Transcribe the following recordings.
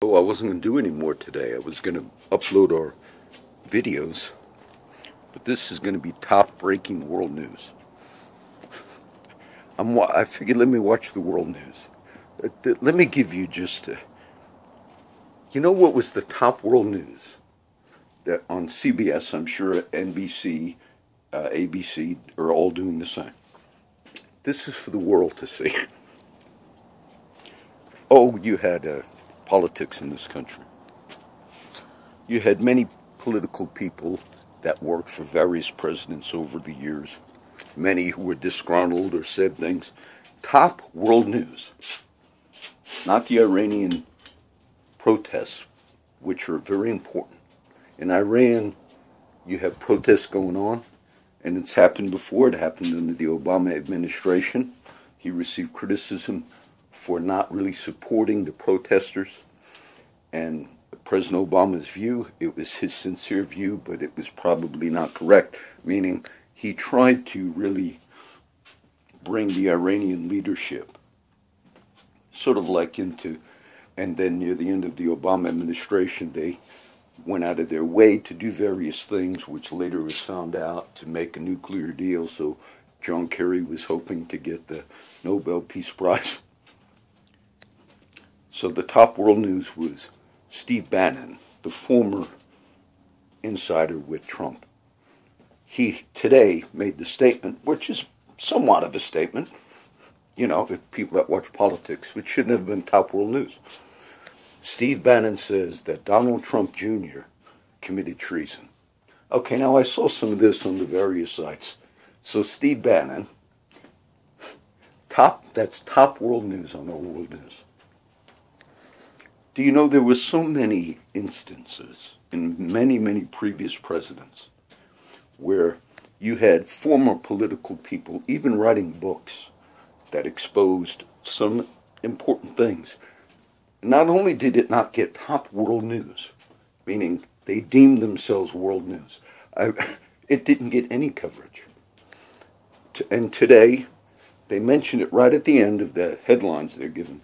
Oh, I wasn't going to do any more today. I was going to upload our videos, but this is going to be top-breaking world news. I figured let me watch the world news. Let me give you just you know what was the top world news? That on CBS, I'm sure NBC, ABC are all doing the same. This is for the world to see. Oh, you had politics in this country. You had many political people that worked for various presidents over the years. Many who were disgruntled or said things. Top world news. Not the Iranian protests, which are very important. In Iran, you have protests going on, and it's happened before. It happened under the Obama administration. He received criticism for not really supporting the protesters. And President Obama's view, it was his sincere view, but it was probably not correct, meaning he tried to really bring the Iranian leadership sort of like into, and then near the end of the Obama administration, they went out of their way to do various things, which later was found out to make a nuclear deal. So John Kerry was hoping to get the Nobel Peace Prize. So the top world news was Steve Bannon, the former insider with Trump. He today made the statement, which is somewhat of a statement, you know, if people that watch politics, which shouldn't have been top world news. Steve Bannon says that Donald Trump Jr. committed treason. Okay, now I saw some of this on the various sites. So Steve Bannon, that's top world news on our world news. Do you know there were so many instances in many, many previous presidents where you had former political people even writing books that exposed some important things. Not only did it not get top world news, meaning they deemed themselves world news, it didn't get any coverage. And today, they mention it right at the end of the headlines they're given.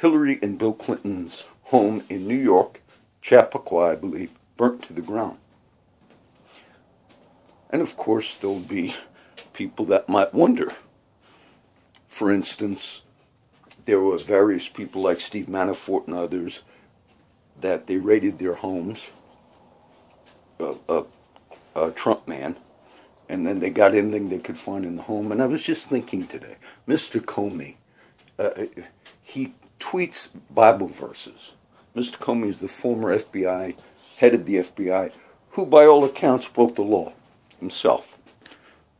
Hillary and Bill Clinton's home in New York, Chappaqua, I believe, burnt to the ground. And of course, there'll be people that might wonder. For instance, there were various people like Steve Manafort and others that they raided their homes, a Trump man, and then they got anything they could find in the home. And I was just thinking today, Mr. Comey, he tweets Bible verses. Mr. Comey is the former FBI, head of the FBI, who by all accounts broke the law himself.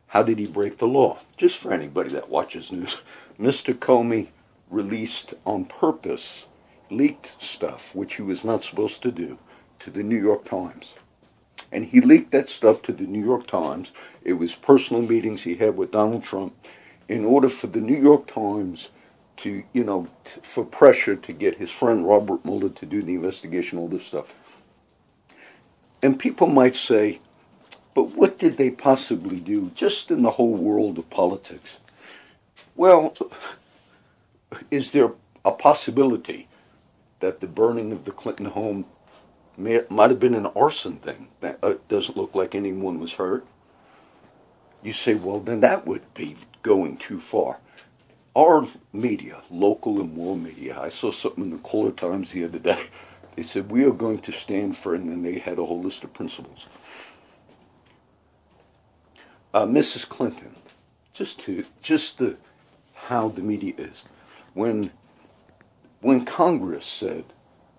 How did he break the law? Just for anybody that watches news, Mr. Comey released on purpose, leaked stuff, which he was not supposed to do, to the New York Times. And he leaked that stuff to the New York Times. It was personal meetings he had with Donald Trump in order for the New York Times to, for pressure to get his friend Robert Mueller to do the investigation, all this stuff. And people might say, but what did they possibly do just in the whole world of politics? Well, is there a possibility that the burning of the Clinton home might have been an arson thing? That doesn't look like anyone was hurt. You say, well, then that would be going too far. Our media, local and world media, I saw something in the Caller Times the other day. They said, we are going to stand for, and then they had a whole list of principles. Mrs. Clinton, how the media is. When Congress said,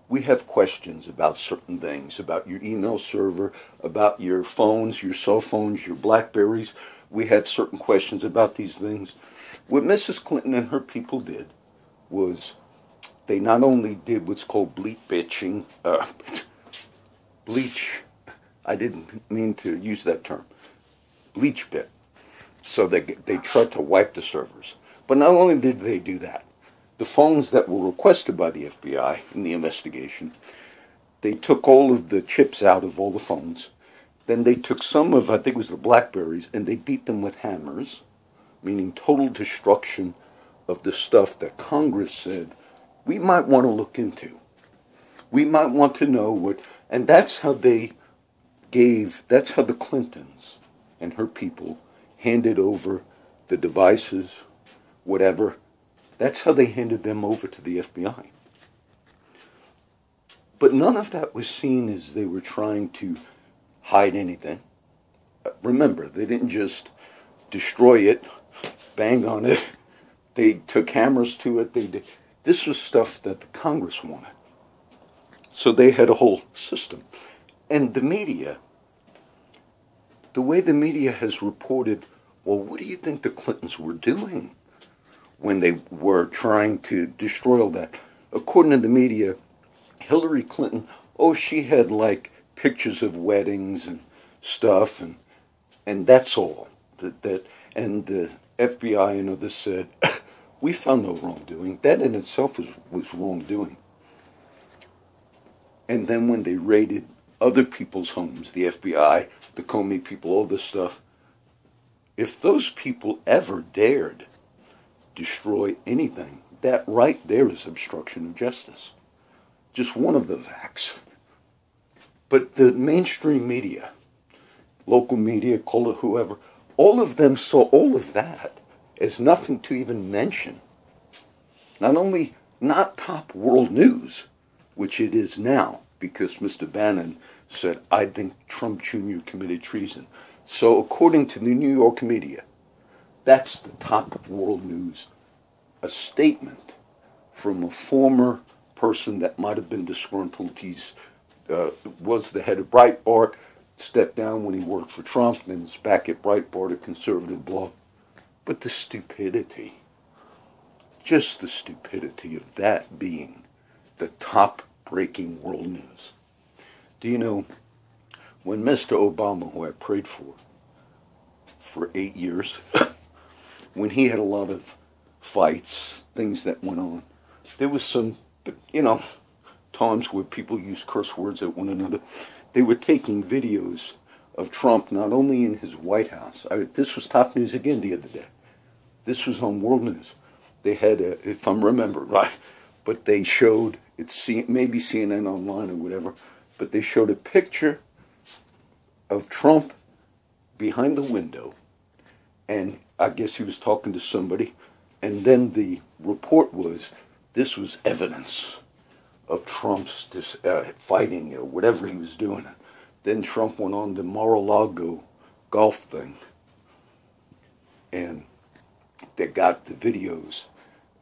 we have questions about certain things, about your email server, about your phones, your cell phones, your Blackberries, we had certain questions about these things. What Mrs. Clinton and her people did was they not only did what's called bleach, I didn't mean to use that term, bleach bit. So they tried to wipe the servers. But not only did they do that, the phones that were requested by the FBI in the investigation, they took all of the chips out of all the phones. Then they took some of, I think it was the Blackberries, and they beat them with hammers, meaning total destruction of the stuff that Congress said we might want to look into. We might want to know what, and that's how that's how the Clintons and her people handed over the devices, whatever. That's how they handed them over to the FBI. But none of that was seen as they were trying to hide anything. Remember, they didn't just destroy it, bang on it. They took cameras to it. This was stuff that the Congress wanted. So they had a whole system. And the media, the way the media has reported, well, what do you think the Clintons were doing when they were trying to destroy all that? According to the media, Hillary Clinton, she had like pictures of weddings and stuff, and that's all. And the FBI and others said, we found no wrongdoing. That in itself was wrongdoing. And then when they raided other people's homes, the FBI, the Comey people, all this stuff, if those people ever dared destroy anything, that right there is obstruction of justice. Just one of those acts. But the mainstream media, local media, call it whoever, all of them saw all of that as nothing to even mention. Not top world news, which it is now, because Mr. Bannon said, I think Trump Jr. committed treason. So according to the New York media, that's the top world news. A statement from a former person that might have been disgruntled. He's was the head of Breitbart, stepped down when he worked for Trump, and is back at Breitbart, a conservative blog. But the stupidity, just the stupidity of that being the top-breaking world news. Do you know, when Mr. Obama, who I prayed for 8 years, when he had a lot of fights, things that went on, there was some, times where people used curse words at one another. They were taking videos of Trump not only in his White House. This was top news again the other day. This was on World News. They had, if I'm remembering right, but they showed, maybe CNN Online or whatever, but they showed a picture of Trump behind the window, and I guess he was talking to somebody, and then the report was, this was evidence of Trump's fighting or whatever he was doing. Then Trump went on the Mar-a-Lago golf thing, and they got the videos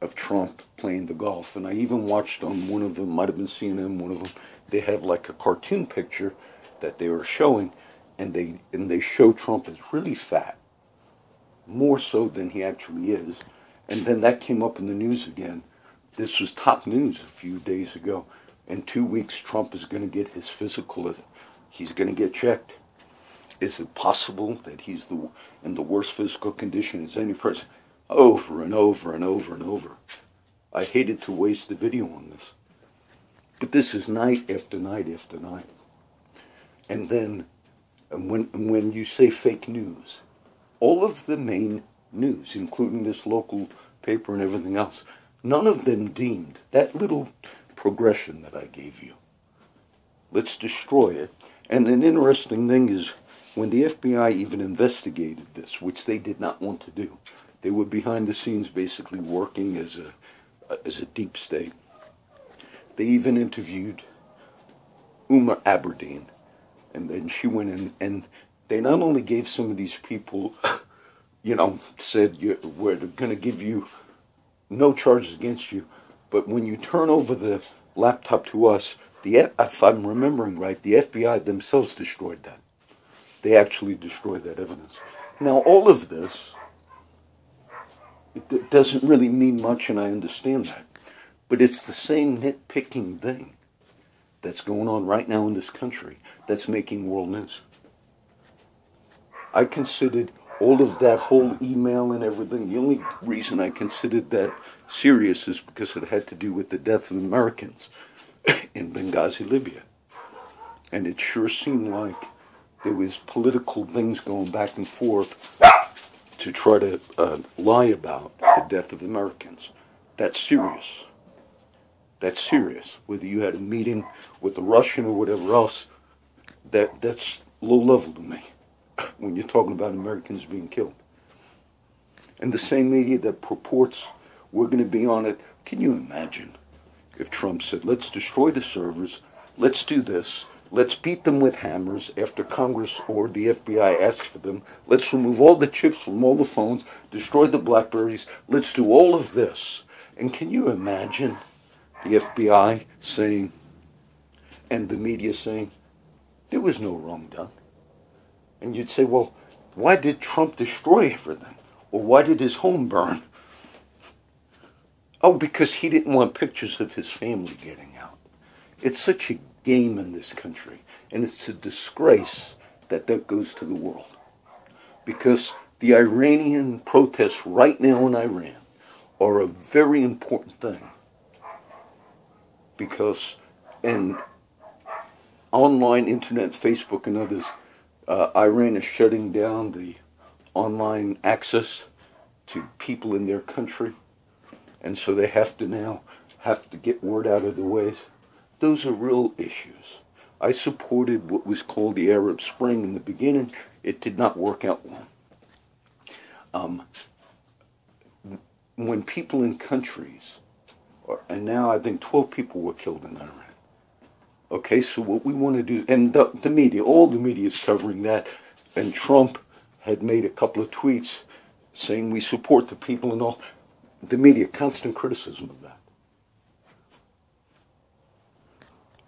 of Trump playing the golf. And I even watched on one of them, might have been CNN, one of them, they have like a cartoon picture that they were showing, and they show Trump as really fat, more so than he actually is. And then that came up in the news again. This was top news a few days ago. In 2 weeks, Trump is going to get his physical. He's going to get checked. Is it possible that he's in the worst physical condition as any person? Over and over and over and over. I hated to waste the video on this. But this is night after night after night. And then when you say fake news, all of the main news, including this local paper and everything else, none of them deemed that little progression that I gave you. Let's destroy it. And an interesting thing is, when the FBI even investigated this, which they did not want to do, they were behind the scenes basically working as a deep state. They even interviewed Uma Aberdeen, and then she went in, and they not only gave some of these people, said, we're going to give you no charges against you, but when you turn over the laptop to us, if I'm remembering right, the FBI themselves destroyed that. They actually destroyed that evidence. Now, all of this, it doesn't really mean much, and I understand that, but it's the same nitpicking thing that's going on right now in this country that's making world news. I considered all of that whole email and everything, the only reason I considered that serious is because it had to do with the death of Americans in Benghazi, Libya. And it sure seemed like there was political things going back and forth to try to lie about the death of Americans. That's serious. That's serious. Whether you had a meeting with a Russian or whatever else, that's low level to me when you're talking about Americans being killed. And the same media that purports we're going to be on it, can you imagine if Trump said, let's destroy the servers, let's do this, let's beat them with hammers after Congress or the FBI asks for them, let's remove all the chips from all the phones, destroy the BlackBerries, let's do all of this. And can you imagine the FBI saying, and the media saying, there was no wrong done? And you'd say, well, why did Trump destroy everything? Or why did his home burn? Oh, because he didn't want pictures of his family getting out. It's such a game in this country. And it's a disgrace that that goes to the world. Because the Iranian protests right now in Iran are a very important thing. Because in online, internet, Facebook, and others, Iran is shutting down the online access to people in their country. And so they have to get word out of the ways. Those are real issues. I supported what was called the Arab Spring in the beginning. It did not work out well. When people in countries, and now I think 12 people were killed in Iran. Okay, so what we want to do, and the media, all the media is covering that, and Trump had made a couple of tweets saying we support the people and all. The media, constant criticism of that.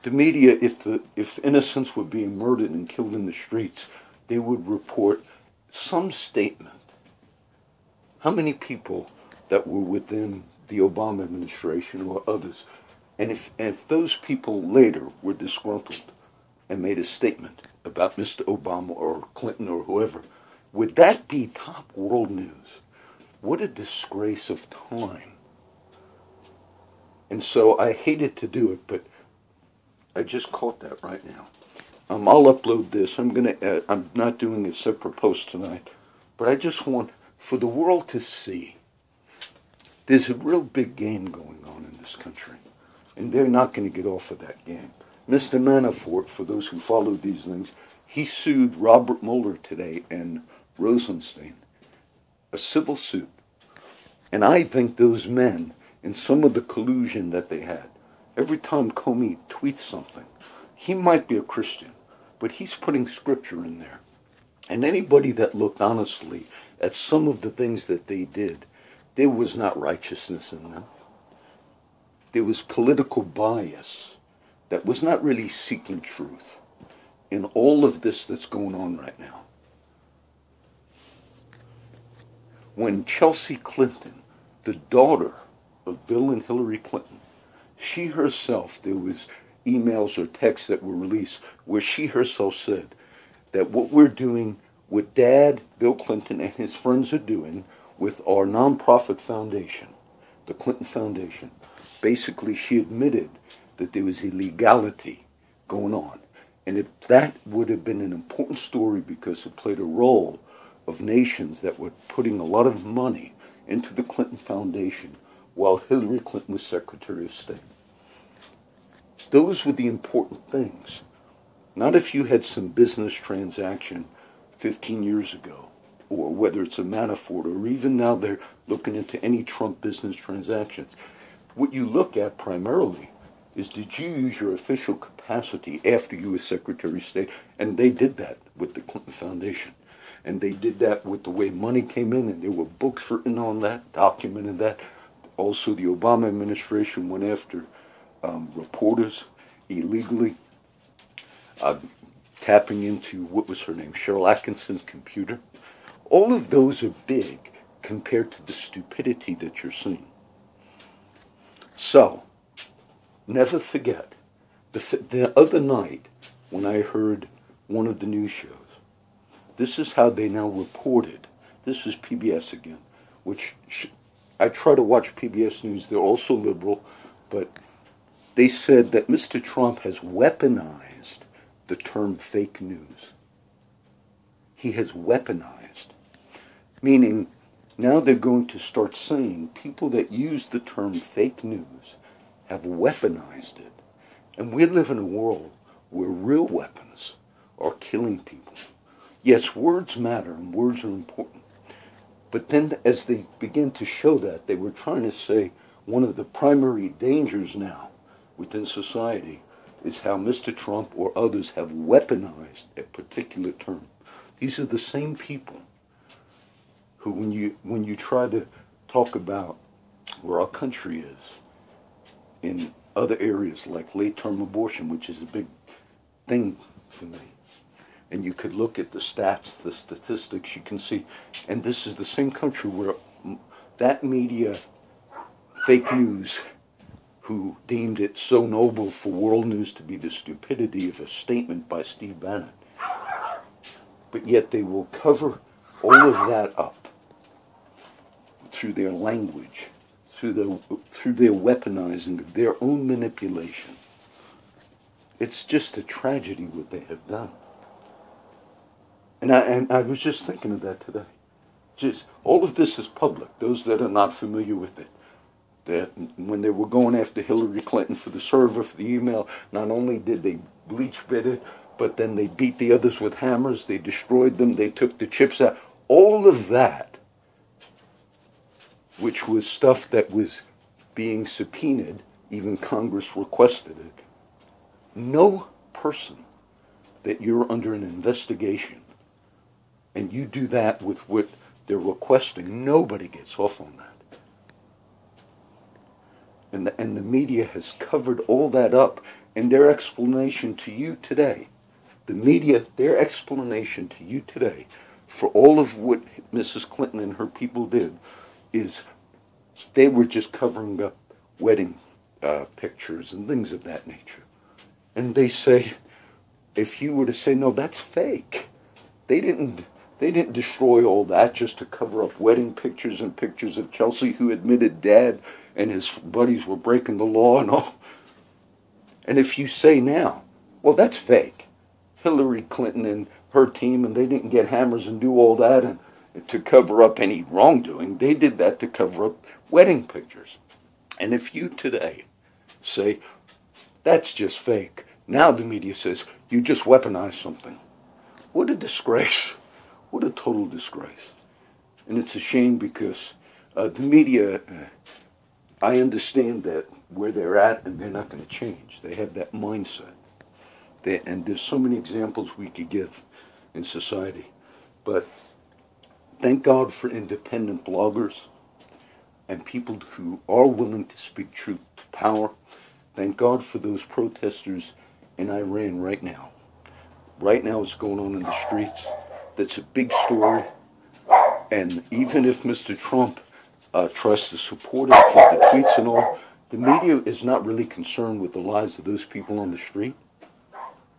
The media, if innocents were being murdered and killed in the streets, they would report some statement. How many people that were within the Obama administration or others, and if those people later were disgruntled and made a statement about Mr. Obama or Clinton or whoever, would that be top world news? What a disgrace of time. And so I hated to do it, but I just caught that right now. I'll upload this. I'm not doing a separate post tonight, but I just want for the world to see there's a real big game going on in this country, and they're not going to get off of that game. Mr. Manafort, for those who follow these things, he sued Robert Mueller today and Rosenstein, a civil suit. And I think those men, in some of the collusion that they had, every time Comey tweets something, he might be a Christian, but he's putting scripture in there. And anybody that looked honestly at some of the things that they did, there was not righteousness in them. There was political bias that was not really seeking truth in all of this that's going on right now. When Chelsea Clinton, the daughter of Bill and Hillary Clinton, she herself, there was emails or texts that were released where she herself said that what we're doing, what Dad, Bill Clinton, and his friends are doing with our nonprofit foundation, the Clinton Foundation, basically she admitted that there was illegality going on. And that would have been an important story because it played a role of nations that were putting a lot of money into the Clinton Foundation while Hillary Clinton was Secretary of State. Those were the important things. Not if you had some business transaction 15 years ago, or whether it's a Manafort, or even now they're looking into any Trump business transactions. What you look at primarily is, did you use your official capacity after you were Secretary of State? And they did that with the Clinton Foundation. And they did that with the way money came in, and there were books written on that, documented that. Also, the Obama administration went after reporters illegally, tapping into, what was her name, Cheryl Atkinson's computer. All of those are big compared to the stupidity that you're seeing. So, never forget, the other night when I heard one of the news shows, this is how they now reported. This is PBS again, which I try to watch PBS News. They're also liberal, but they said that Mr. Trump has weaponized the term fake news. He has weaponized, meaning now they're going to start saying people that use the term fake news have weaponized it. And we live in a world where real weapons are killing people. Yes, words matter and words are important. But then as they begin to show that, they were trying to say one of the primary dangers now within society is how Mr. Trump or others have weaponized a particular term. These are the same people who, when you try to talk about where our country is in other areas like late-term abortion, which is a big thing for me, and you could look at the stats, the statistics, you can see, and this is the same country where that media, fake news, who deemed it so noble for world news to be the stupidity of a statement by Steve Bannon. But yet they will cover all of that up through their language, through their weaponizing of their own manipulation. It's just a tragedy what they have done. And I was just thinking of that today. Just all of this is public. Those that are not familiar with it, that when they were going after Hillary Clinton for the server, for the email, not only did they bleach bit it, but then they beat the others with hammers, they destroyed them, they took the chips out. All of that, which was stuff that was being subpoenaed, even Congress requested it. No person that you're under an investigation and you do that with what they're requesting, nobody gets off on that. And the media has covered all that up. And their explanation to you today, the media, their explanation to you today for all of what Mrs. Clinton and her people did is they were just covering up wedding pictures and things of that nature. And they say, if you were to say, no, that's fake. They didn't destroy all that just to cover up wedding pictures and pictures of Chelsea, who admitted Dad and his buddies were breaking the law and all. And if you say now, well, that's fake. Hillary Clinton and her team, and they didn't get hammers and do all that and to cover up any wrongdoing. They did that to cover up wedding pictures. And if you today say, that's just fake, now the media says, you just weaponized something. What a disgrace. What a total disgrace. And it's a shame because the media, I understand that where they're at and they're not going to change. They have that mindset. And there's so many examples we could give in society. But thank God for independent bloggers and people who are willing to speak truth to power. Thank God for those protesters in Iran right now. Right now it's going on in the streets. That's a big story. And even if Mr. Trump tries to support it with the tweets and all, the media is not really concerned with the lives of those people on the street.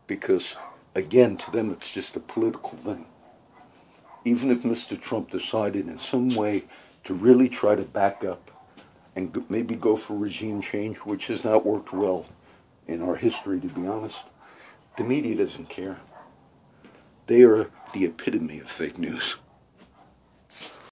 Because, again, to them it's just a political thing. Even if Mr. Trump decided in some way to really try to back up and maybe go for regime change, which has not worked well in our history, to be honest, the media doesn't care. They are the epitome of fake news.